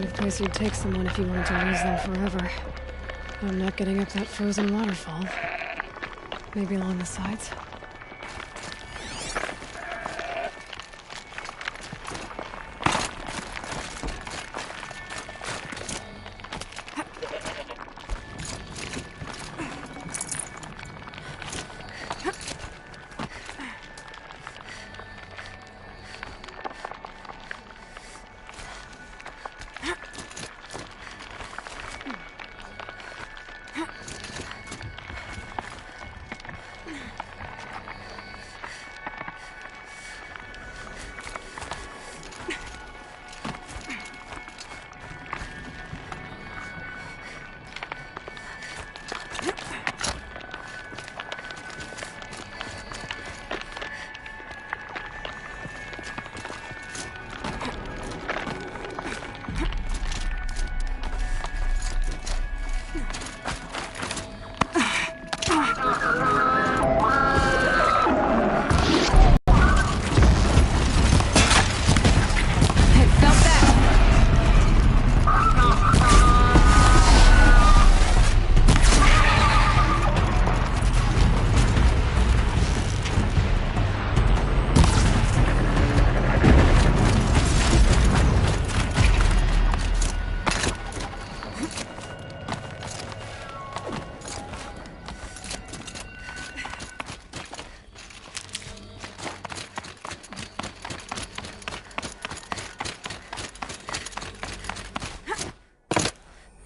kind of place you'd take someone if you wanted to lose them forever. I'm not getting up that frozen waterfall. Maybe along the sides?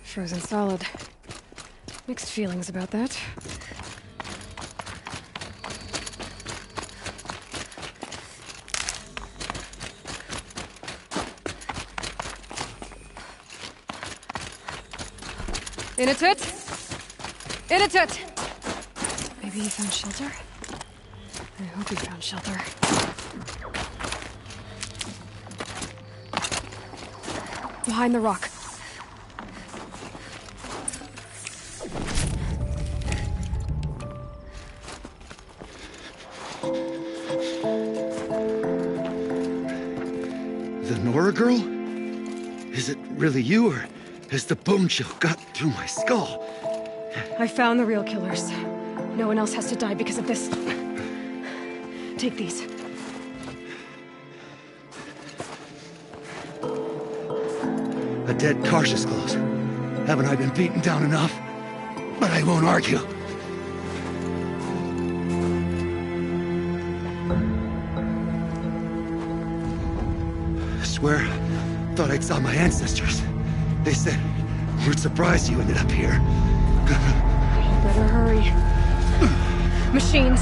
Frozen solid. Mixed feelings about that. In a toot! In a toot! Maybe he found shelter? I hope he found shelter. Behind the rock. The Nora girl? Is it really you, or has the bone chill got through my skull? I found the real killers. No one else has to die because of this. Take these. A dead Cautious close. Haven't I been beaten down enough? But I won't argue. Swear, thought I'd saw my ancestors. They said, we're surprised you ended up here. Better hurry. Machines.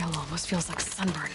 kill almost feels like sunburn.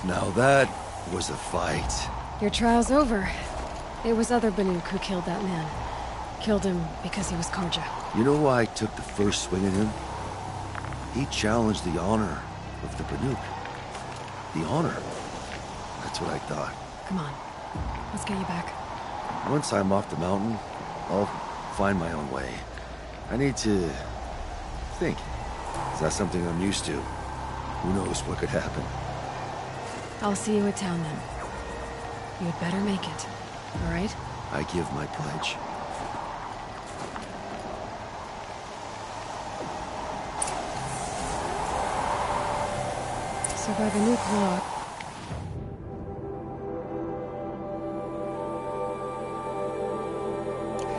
Now that was a fight. Your trial's over. It was other Banuk who killed that man. Killed him because he was Karja. You know why I took the first swing at him? He challenged the honor of the Banuk. The honor. That's what I thought. Come on. Let's get you back. Once I'm off the mountain, I'll find my own way. I need to think. Is that something I'm used to? Who knows what could happen? I'll see you at town then. You'd better make it. All right? I give my pledge. So by the nuke law...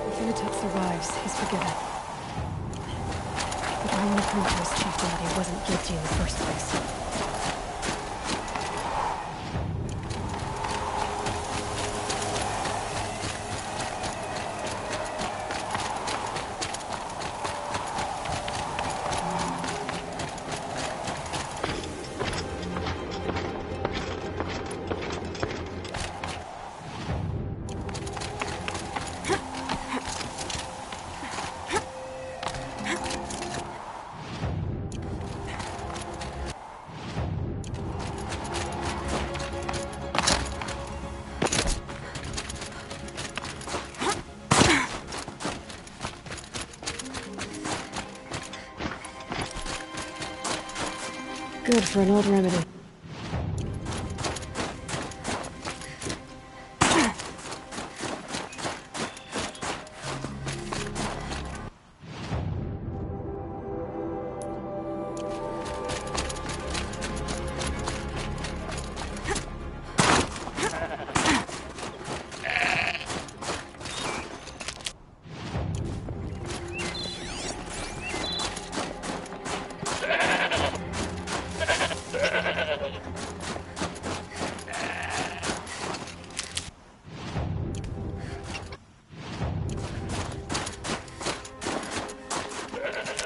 If Unitep survives, he's forgiven. But I want to prove to his chieftain that he wasn't guilty in the first place. Good for an old remedy.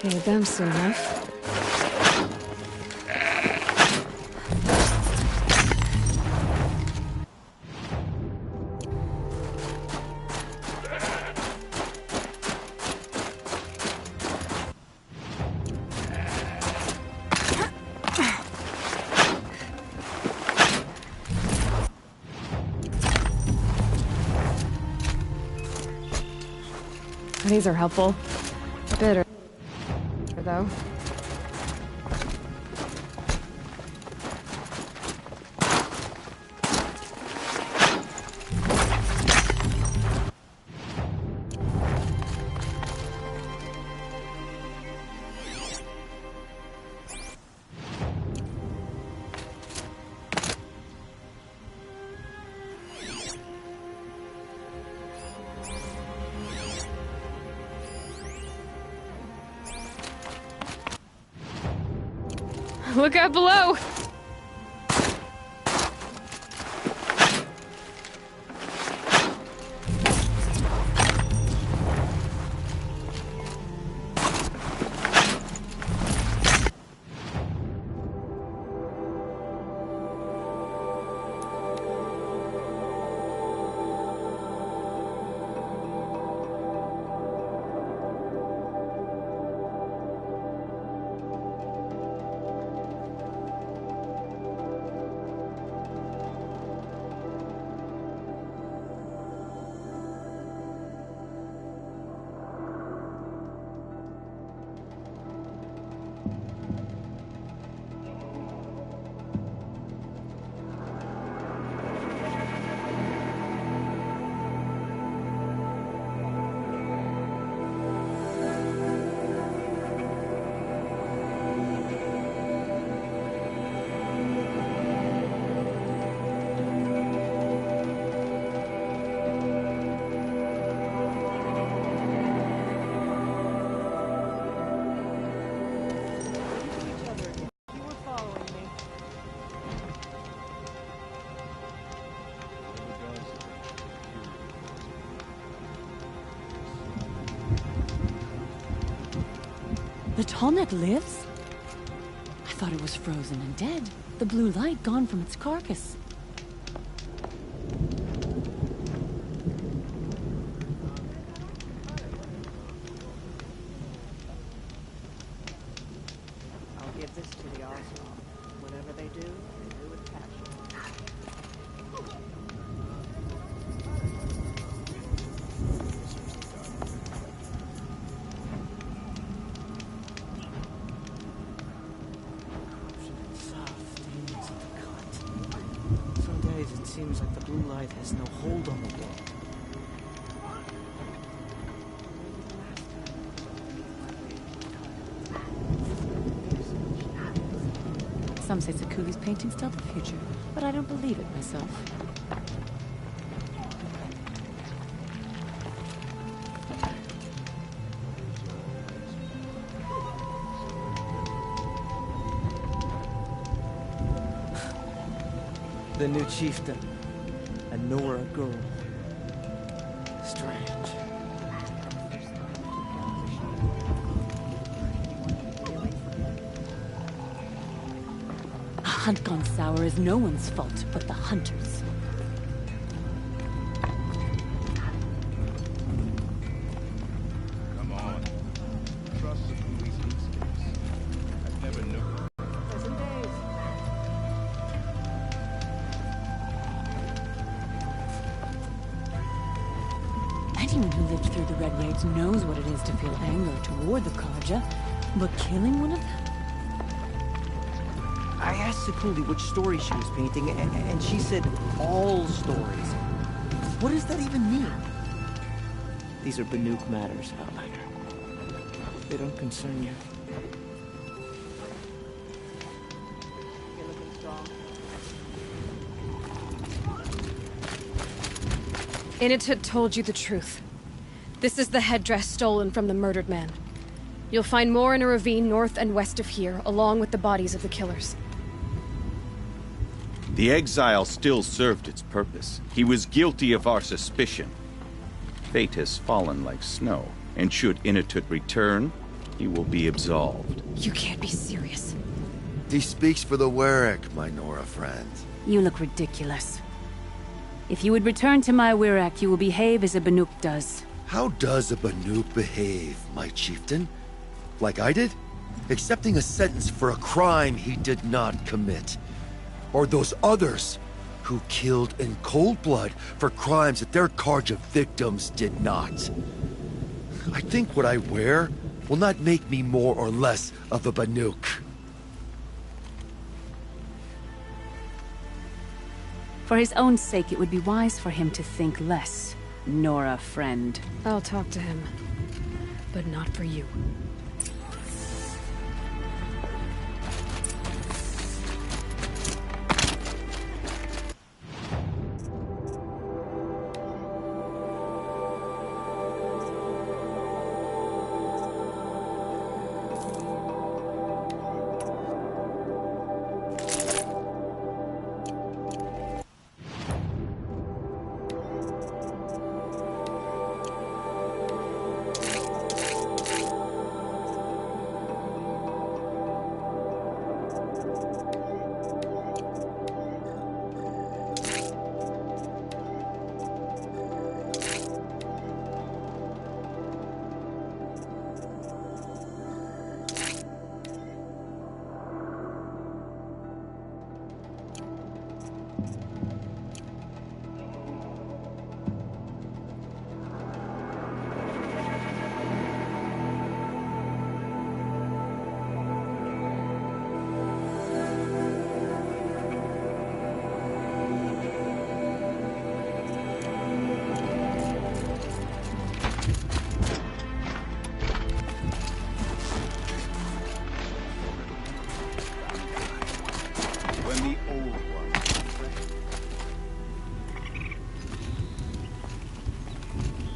Need them soon enough. These are helpful. Bitter, though. Look out below! The tallneck lives? I thought it was frozen and dead. The blue light gone from its carcass. I'll give this to the Oswald. Whatever they do with passion. Some days it seems like the blue light has no hold on the world. Some say Sakuli's paintings tell the future, but I don't believe it myself. The new chieftain, a Nora girl. Strange. A hunt gone sour is no one's fault but the hunter's. Come on. Trust Sakuli's instincts. I've never known. Pleasant days. Anyone who lived through the Red Raids knows what it is to feel anger toward the Karja, but killing one of them? I asked Sakuli which story she was painting, and she said all stories. What does that even mean? These are Banuk matters, Outsider. They don't concern you. You're looking strong. Initut told you the truth. This is the headdress stolen from the murdered man. You'll find more in a ravine north and west of here, along with the bodies of the killers. The exile still served its purpose. He was guilty of our suspicion. Fate has fallen like snow, and should Initut return, he will be absolved. You can't be serious. He speaks for the Warwick, my Nora friend. You look ridiculous. If you would return to my Wirak, you will behave as a Banuk does. How does a Banuk behave, my chieftain? Like I did? Accepting a sentence for a crime he did not commit. Or those others who killed in cold blood for crimes that their Karja victims did not. I think what I wear will not make me more or less of a Banuk. For his own sake, it would be wise for him to think less. Nora, friend. I'll talk to him. But not for you.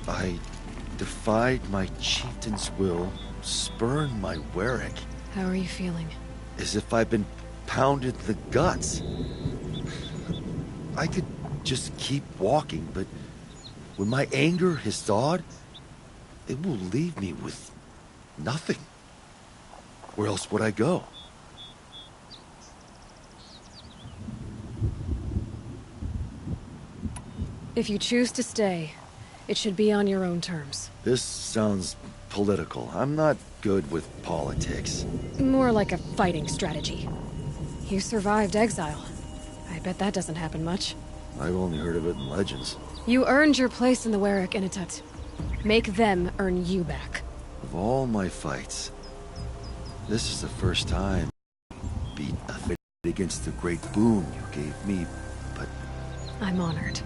I defied my chieftain's will, spurned my Warwick, How are you feeling? as if I'd been pounded in the guts. I could just keep walking, but when my anger has thawed, it will leave me with nothing. Where else would I go? If you choose to stay, it should be on your own terms. This sounds political. I'm not good with politics. More like a fighting strategy. You survived exile. I bet that doesn't happen much. I've only heard of it in legends. You earned your place in the Warwick Innitud. Make them earn you back. Of all my fights, this is the first time I beat a fight against the great boon you gave me, but... I'm honored.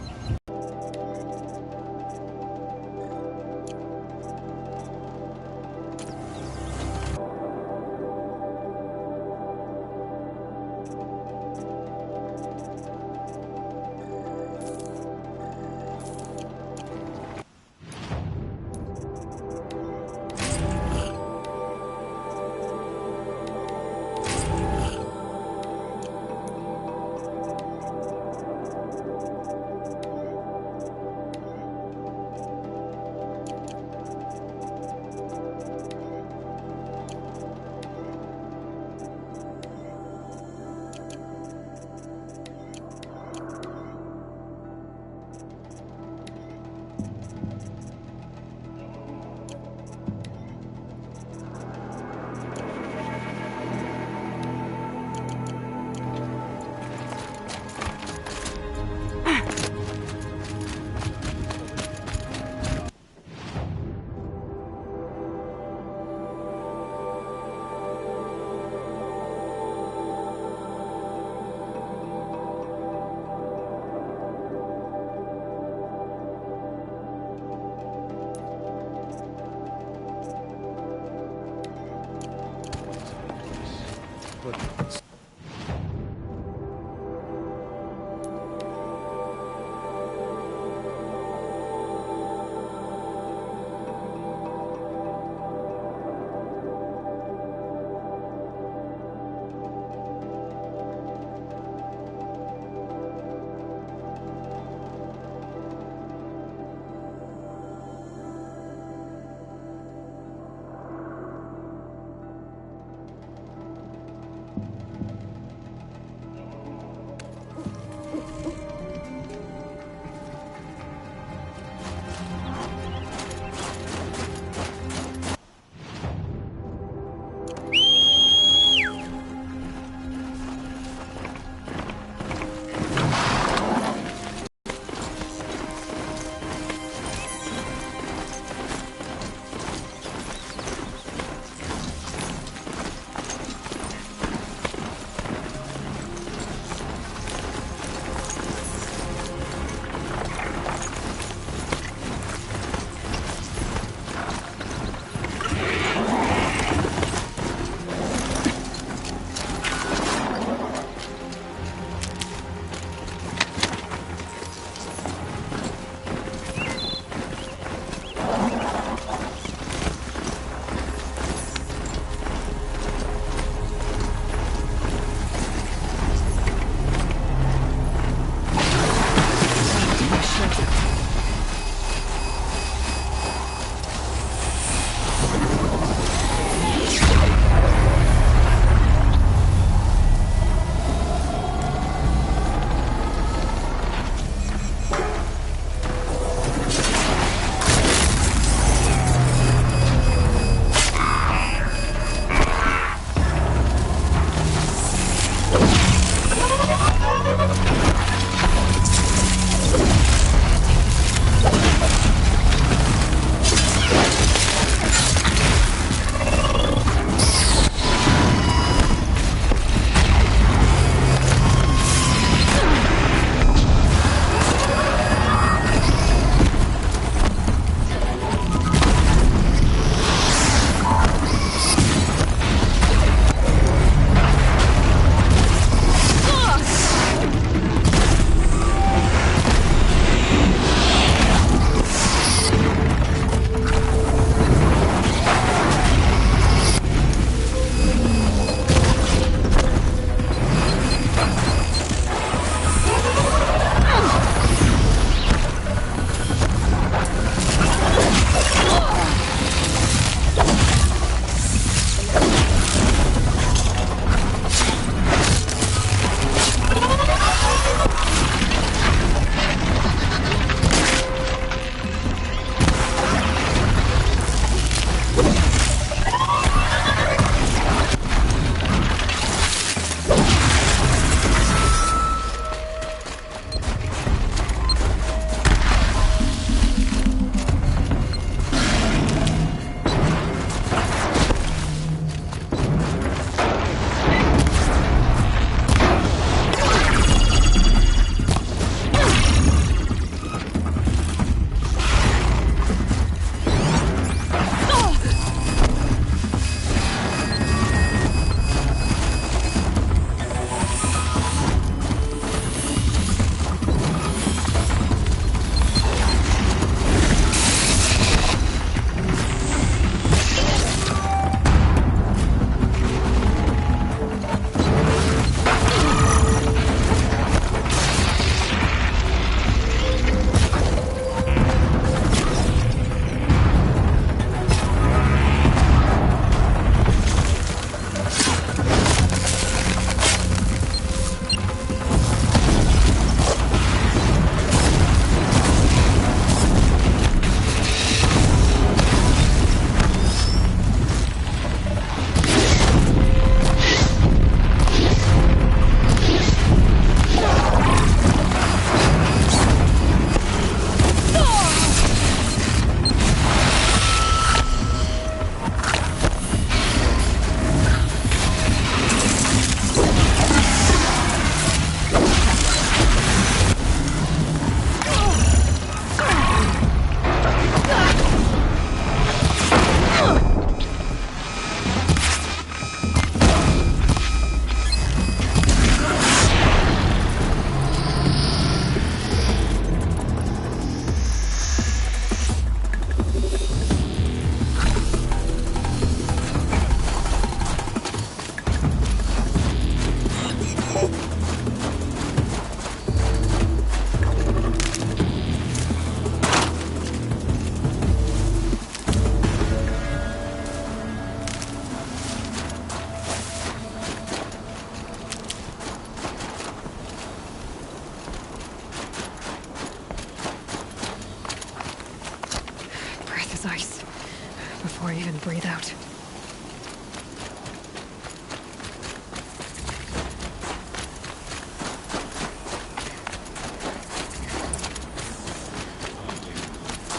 before I even breathe out.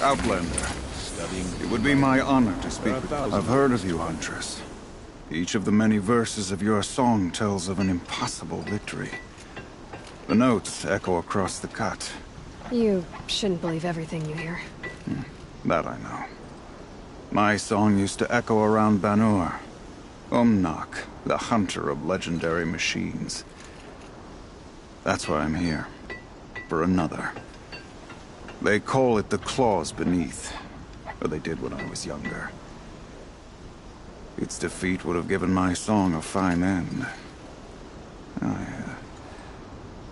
Outlander. It would be my honor to speak with you. I've heard of you, Huntress. Each of the many verses of your song tells of an impossible victory. The notes echo across the cut. You shouldn't believe everything you hear. That I know. My song used to echo around Banur. Umnak, the hunter of legendary machines. That's why I'm here. For another. They call it the claws beneath. Or they did when I was younger. Its defeat would have given my song a fine end.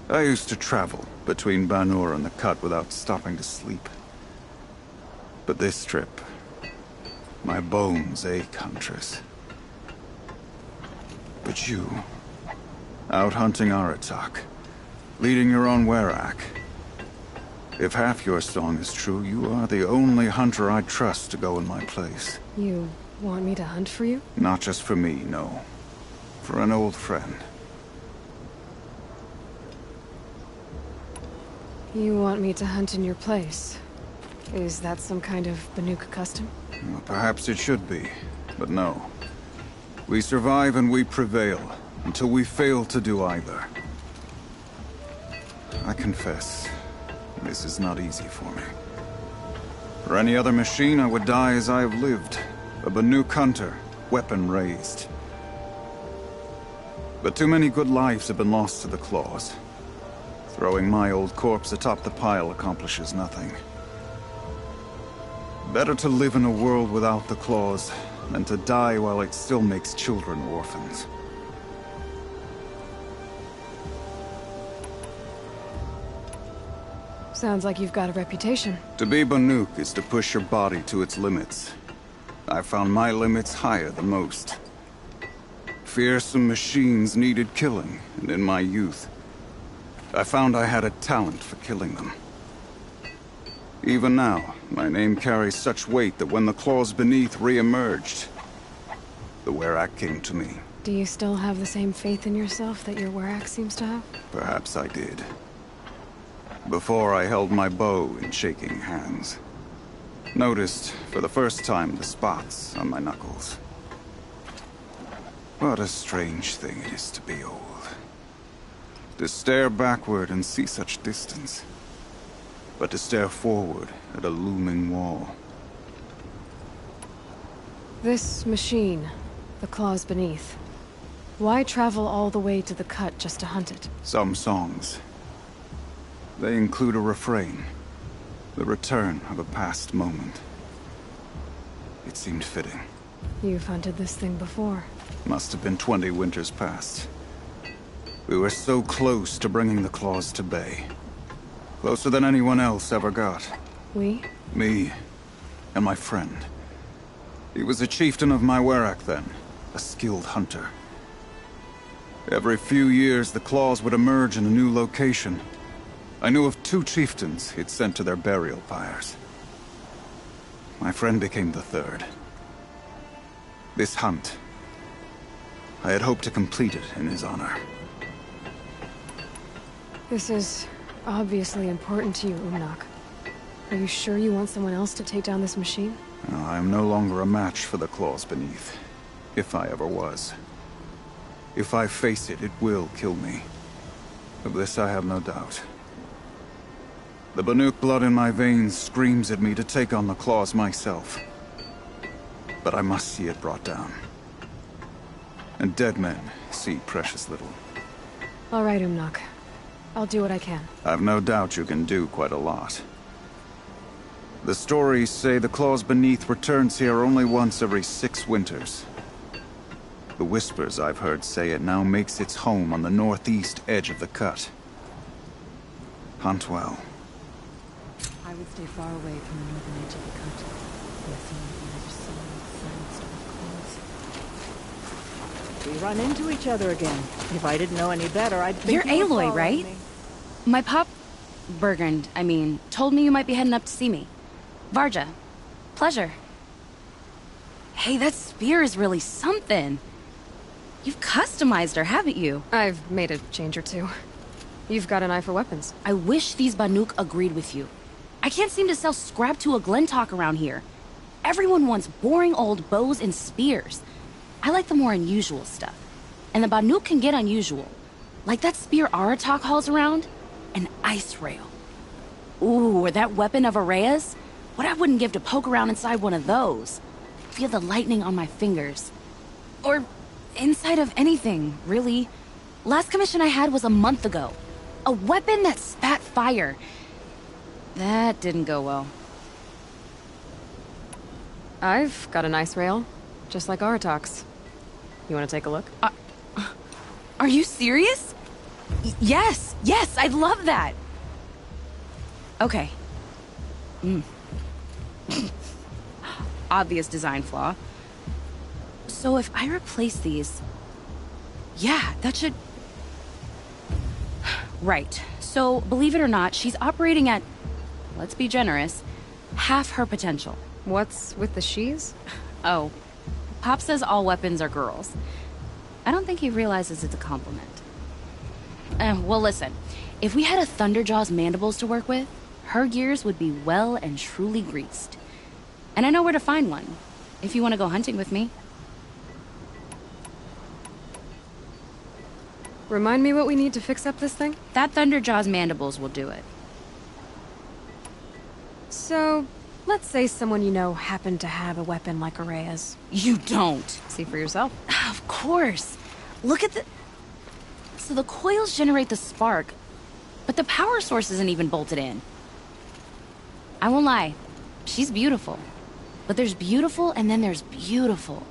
I used to travel between Banur and the Cut without stopping to sleep. But this trip, my bones ache, Huntress. But you, out hunting Aratak, leading your own Werak. If half your song is true, you are the only hunter I trust to go in my place. You want me to hunt for you? Not just for me, no. For an old friend. You want me to hunt in your place? Is that some kind of Banuk custom? Well, perhaps it should be, but no. We survive and we prevail, until we fail to do either. I confess, this is not easy for me. For any other machine, I would die as I have lived. A Banuk hunter, weapon raised. But too many good lives have been lost to the claws. Throwing my old corpse atop the pile accomplishes nothing. Better to live in a world without the claws than to die while it still makes children orphans. Sounds like you've got a reputation. To be Banuk is to push your body to its limits. I found my limits higher than most. Fearsome machines needed killing, and in my youth, I found I had a talent for killing them. Even now, my name carries such weight that when the claws beneath re-emerged, the Werak came to me. Do you still have the same faith in yourself that your Werak seems to have? Perhaps I did. Before I held my bow in shaking hands. Noticed, for the first time, the spots on my knuckles. What a strange thing it is to be old. To stare backward and see such distance. But to stare forward at a looming wall. This machine, the claws beneath. Why travel all the way to the Cut just to hunt it? Some songs. They include a refrain. The return of a past moment. It seemed fitting. You've hunted this thing before. Must have been 20 winters past. We were so close to bringing the claws to bay. Closer than anyone else ever got. We? Me and my friend. He was a chieftain of my Werak then, a skilled hunter. Every few years, the claws would emerge in a new location. I knew of 2 chieftains he'd sent to their burial pyres. My friend became the 3rd. This hunt, I had hoped to complete it in his honor. This is obviously important to you, Umnak. Are you sure you want someone else to take down this machine? I am no longer a match for the claws beneath. If I ever was. If I face it, it will kill me. Of this I have no doubt. The Banuk blood in my veins screams at me to take on the claws myself. But I must see it brought down. And dead men see precious little. All right, Umnak. I'll do what I can. I've no doubt you can do quite a lot. The stories say the claws beneath returns here only once every 6 winters. The whispers I've heard say it now makes its home on the northeast edge of the Cut. Hunt well. I would stay far away from the northern edge of the Cut. We run into each other again. If I didn't know any better, I'd think You're you were Aloy, following right? me. My pop... Bergund, I mean, told me you might be heading up to see me. Varja. Pleasure. Hey, that spear is really something. You've customized her, haven't you? I've made a change or two. You've got an eye for weapons. I wish these Banuk agreed with you. I can't seem to sell scrap to a Glentalk around here. Everyone wants boring old bows and spears. I like the more unusual stuff. And the Banuk can get unusual. Like that spear Aratak hauls around. An ice rail. Ooh, or that weapon of Araya's. What I wouldn't give to poke around inside one of those. Feel the lightning on my fingers. Or inside of anything, really. Last commission I had was a month ago. A weapon that spat fire. That didn't go well. I've got an ice rail, just like Aratak's. You want to take a look? Are you serious? Yes, I'd love that. Okay. Obvious design flaw. So if I replace these... Yeah, that should... Right. So, believe it or not, she's operating at, let's be generous, half her potential. What's with the she's? Oh, Pop says all weapons are girls. I don't think he realizes it's a compliment. Well, listen. If we had a Thunderjaw's mandibles to work with, her gears would be well and truly greased. And I know where to find one, if you want to go hunting with me. Remind me what we need to fix up this thing? That Thunderjaw's mandibles will do it. So, let's say someone you know happened to have a weapon like Araya's. You don't. See for yourself. Of course. Look at the... So the coils generate the spark, but the power source isn't even bolted in. I won't lie. She's beautiful. But there's beautiful and then there's beautiful.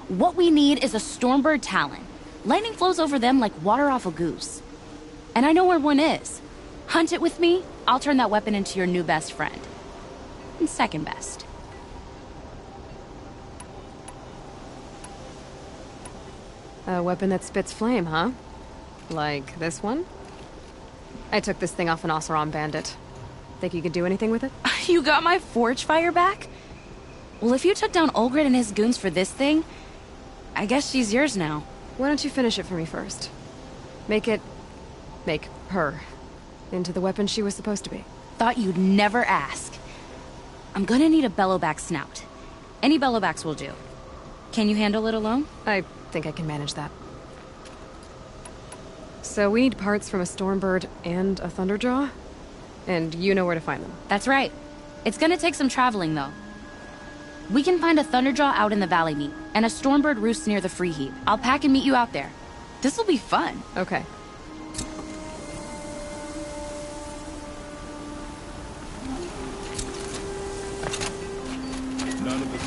What we need is a Stormbird Talon. Lightning flows over them like water off a goose. And I know where one is. Hunt it with me, I'll turn that weapon into your new best friend. And second best. A weapon that spits flame, huh? Like this one? I took this thing off an Oseram bandit. Think you could do anything with it? You got my forge fire back? Well, if you took down Olgrid and his goons for this thing, I guess she's yours now. Why don't you finish it for me first? Make her into the weapon she was supposed to be. Thought you'd never ask. I'm gonna need a bellowback snout. Any bellowbacks will do. Can you handle it alone? I think I can manage that. So we need parts from a Stormbird and a Thunderjaw? And you know where to find them. That's right. It's gonna take some traveling, though. We can find a Thunderjaw out in the Valley Meet, and a Stormbird roost near the Free Heap. I'll pack and meet you out there. This'll be fun. Okay. None of us.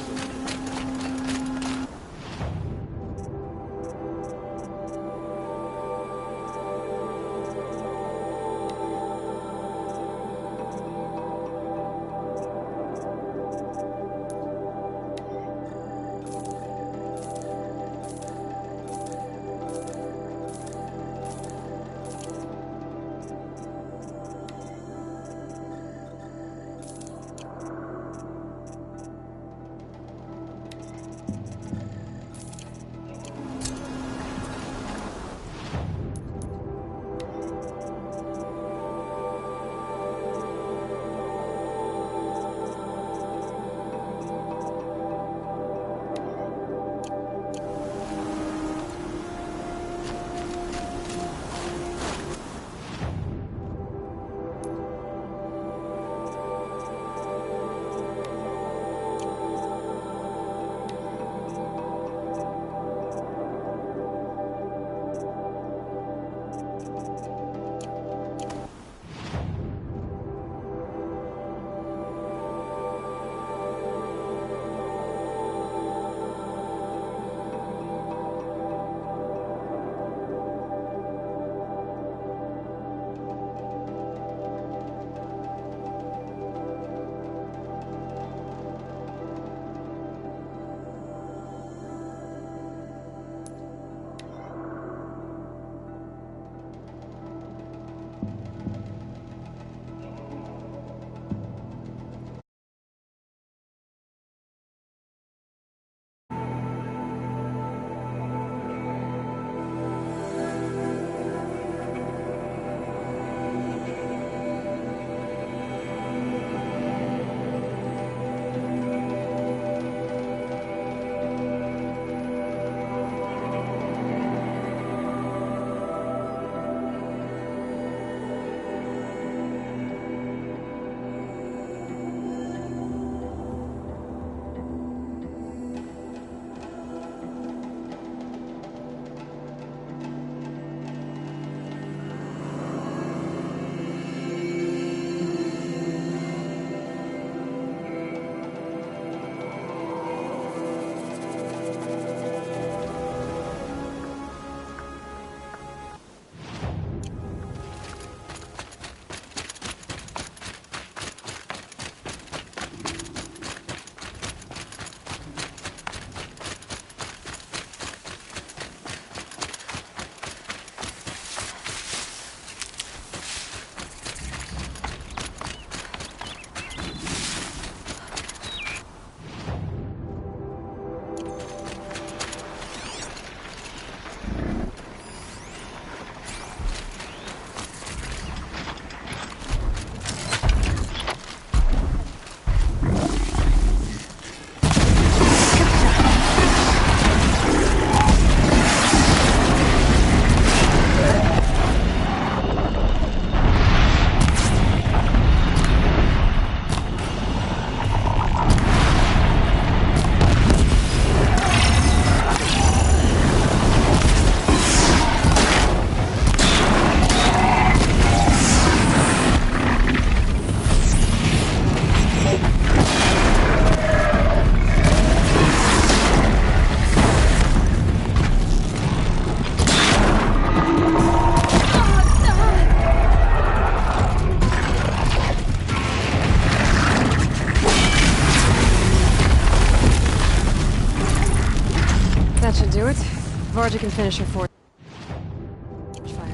Varda can finish her fire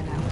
now.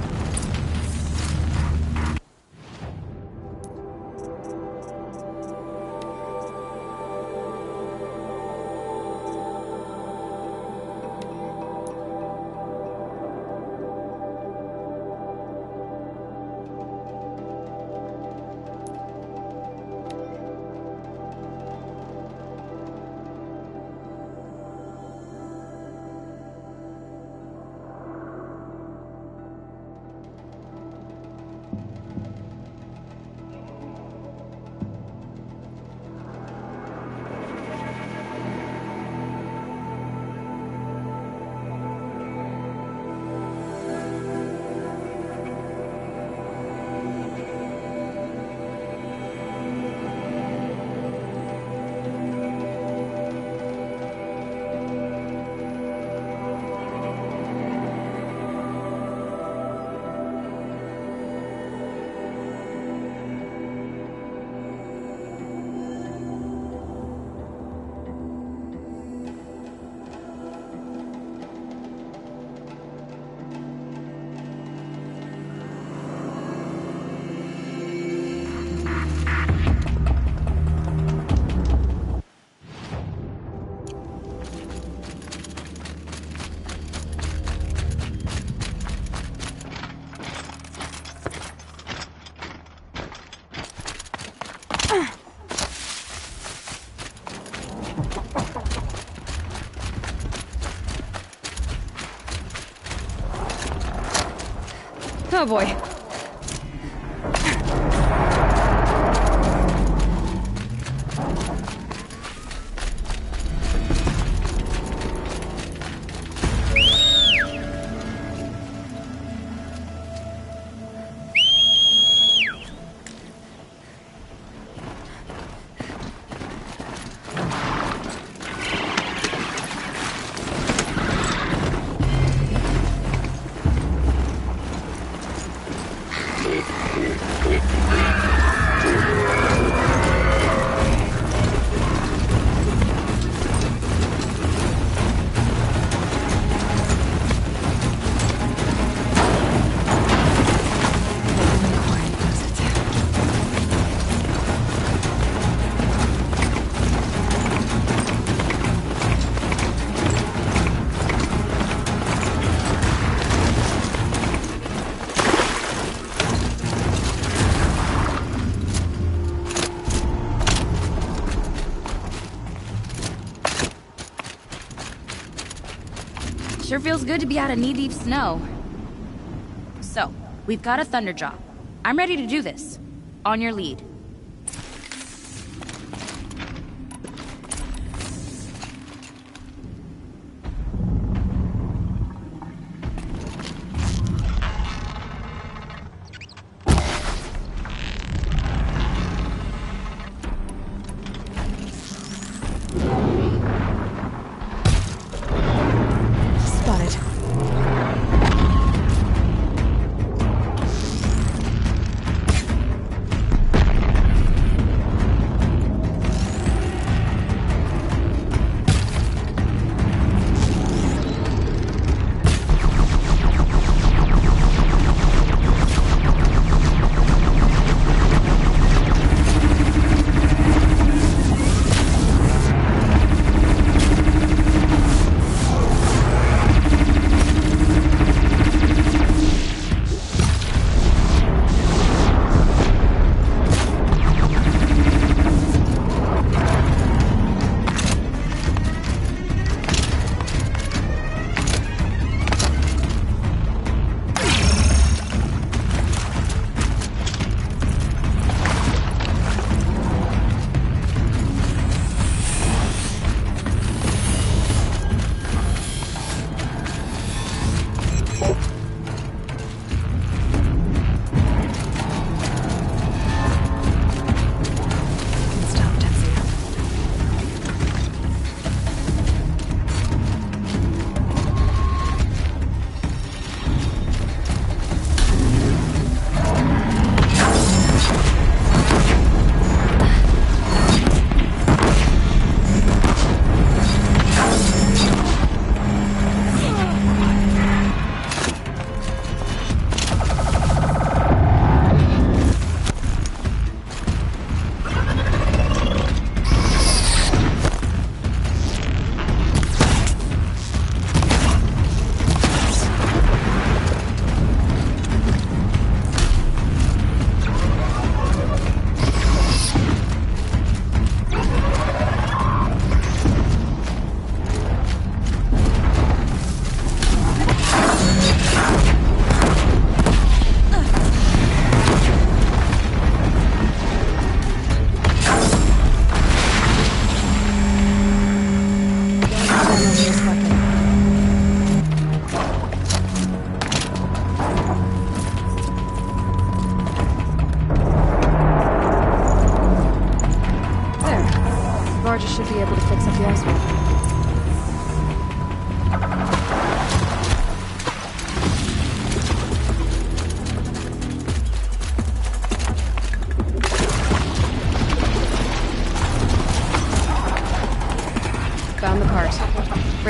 Oh boy. Sure feels good to be out of knee-deep snow. So, we've got a thunder drop. I'm ready to do this. On your lead.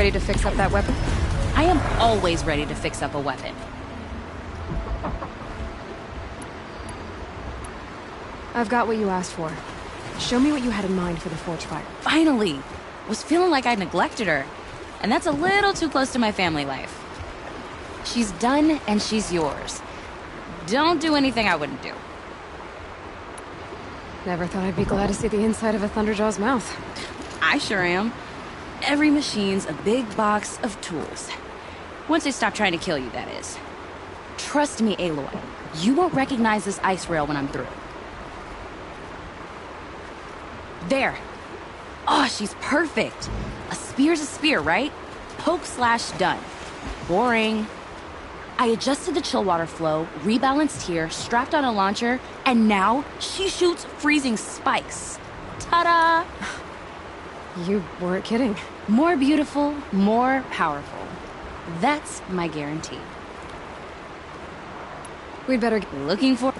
ready to fix up that weapon? I am always ready to fix up a weapon. I've got what you asked for. Show me what you had in mind for the forge fire. Finally! Was feeling like I neglected her. And that's a little too close to my family life. She's done and she's yours. Don't do anything I wouldn't do. Never thought I'd be glad to see the inside of a Thunderjaw's mouth. I sure am. Every machine's a big box of tools. Once they stop trying to kill you, that is. Trust me, Aloy. You won't recognize this ice rail when I'm through. There. Oh, she's perfect. A spear's a spear, right? Poke slash done. Boring. I adjusted the chill water flow, rebalanced here, strapped on a launcher, and now she shoots freezing spikes. Ta-da! You weren't kidding. More beautiful, more powerful. That's my guarantee. We'd better... Looking for...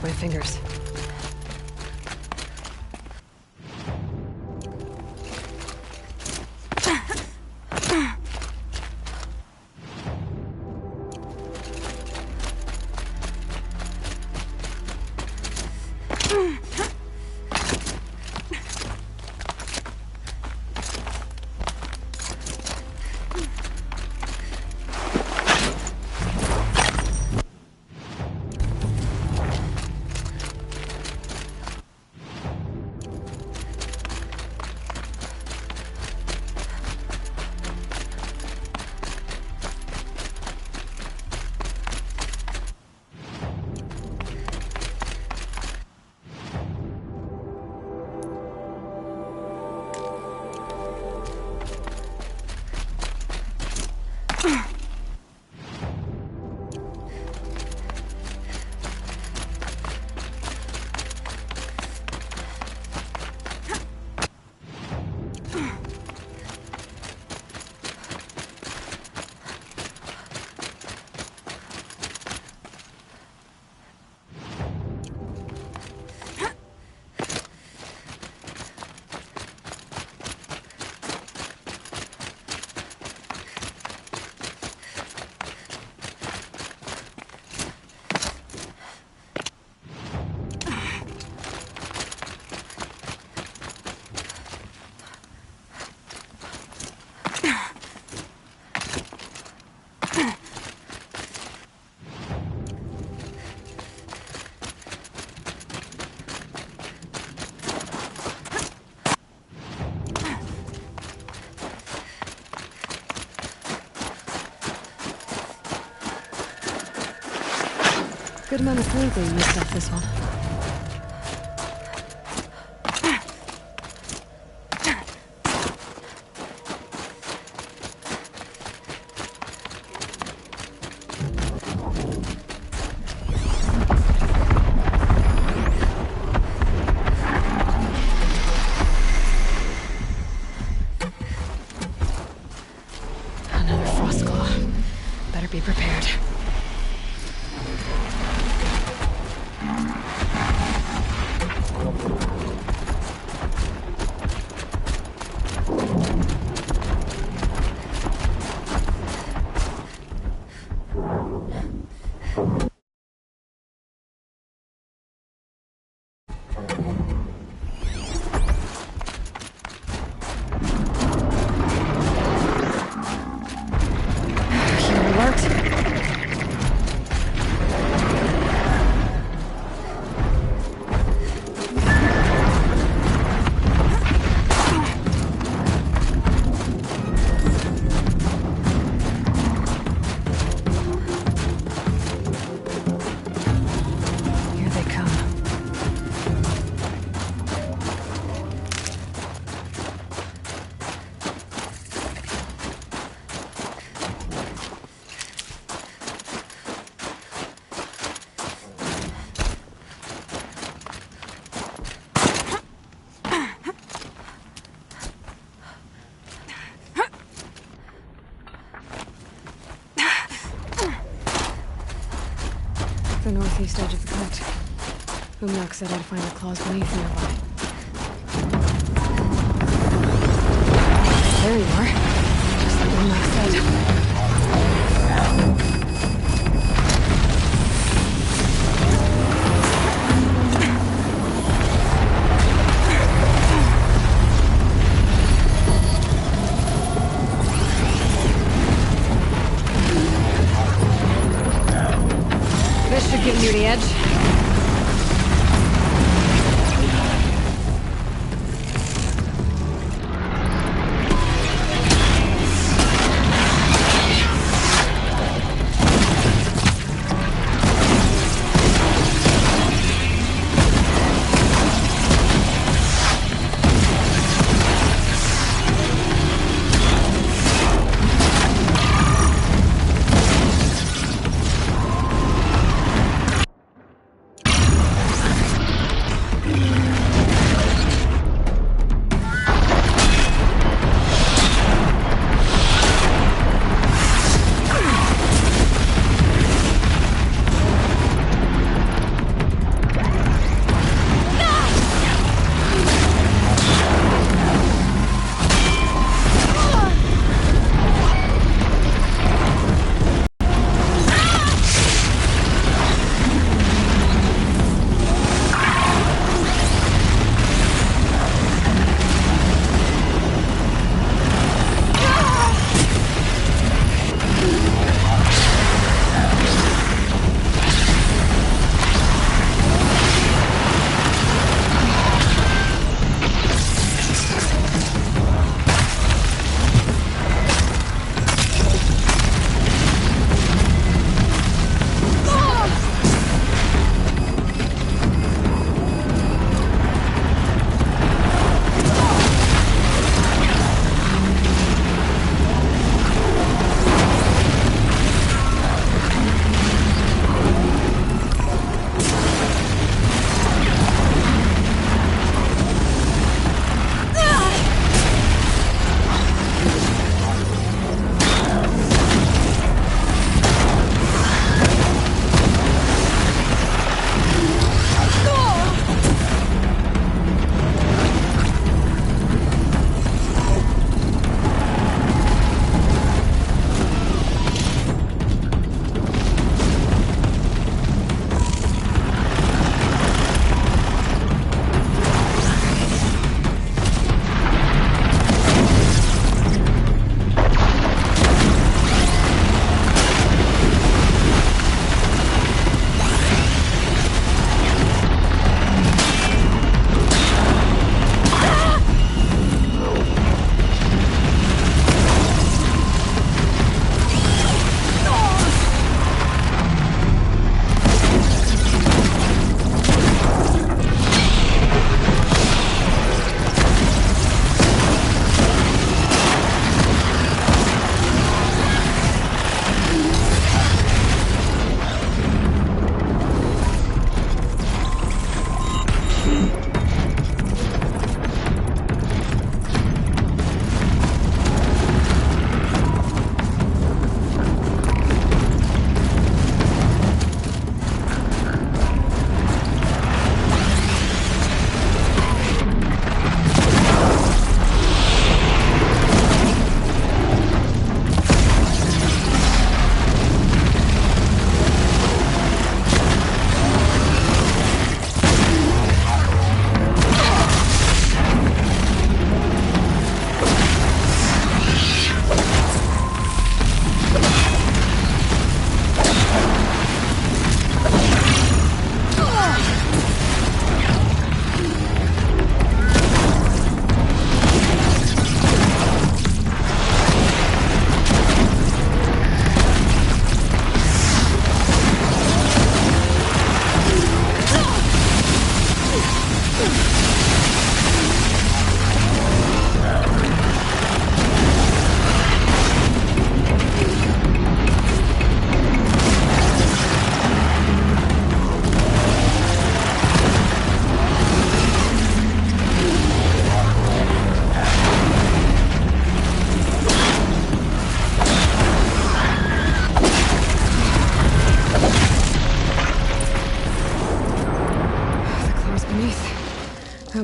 my fingers. Good amount of food being mixed off this one. Another frost claw. Better be prepared. The northeast edge of the cut. Umnak said I'd find the claws beneath nearby. There you are. Just like Umnak said. This should get you the edge.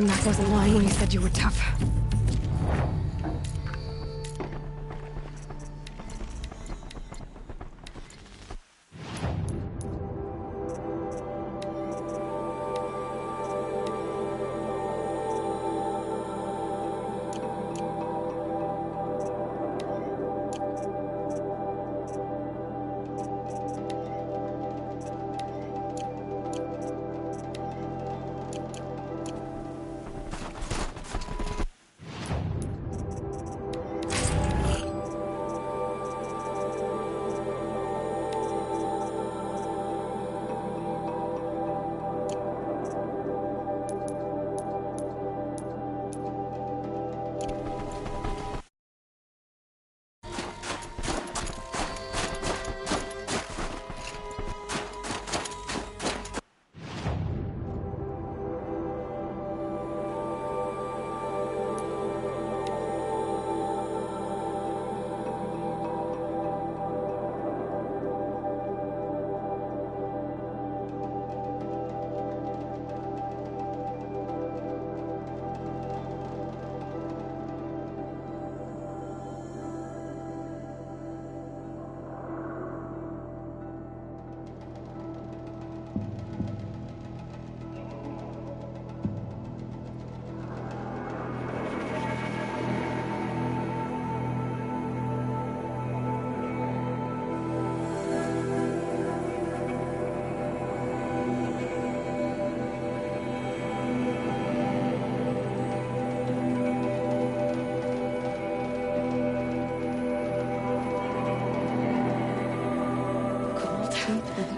Mac wasn't lying when he said you were tough.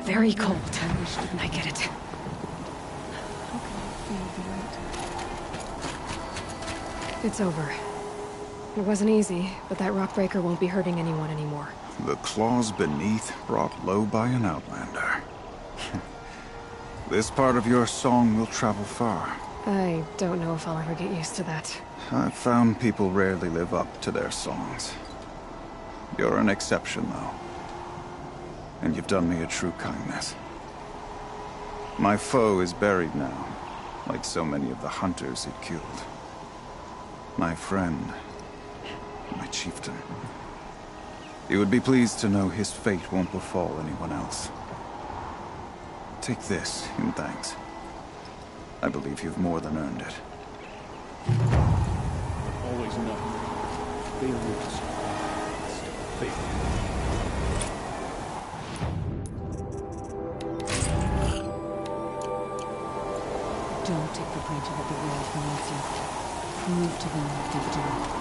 Very cold. I get it. It's over. It wasn't easy, but that rock breaker won't be hurting anyone anymore. The claws beneath, brought low by an outlander. This part of your song will travel far. I don't know if I'll ever get used to that. I've found people rarely live up to their songs. You're an exception, though. And you've done me a true kindness. My foe is buried now, like so many of the hunters it killed. My friend, my chieftain. You would be pleased to know his fate won't befall anyone else. Take this in thanks. I believe you've more than earned it. Always known. They lose. Faith. Don't take for granted what the world means you. Prove to them what they do.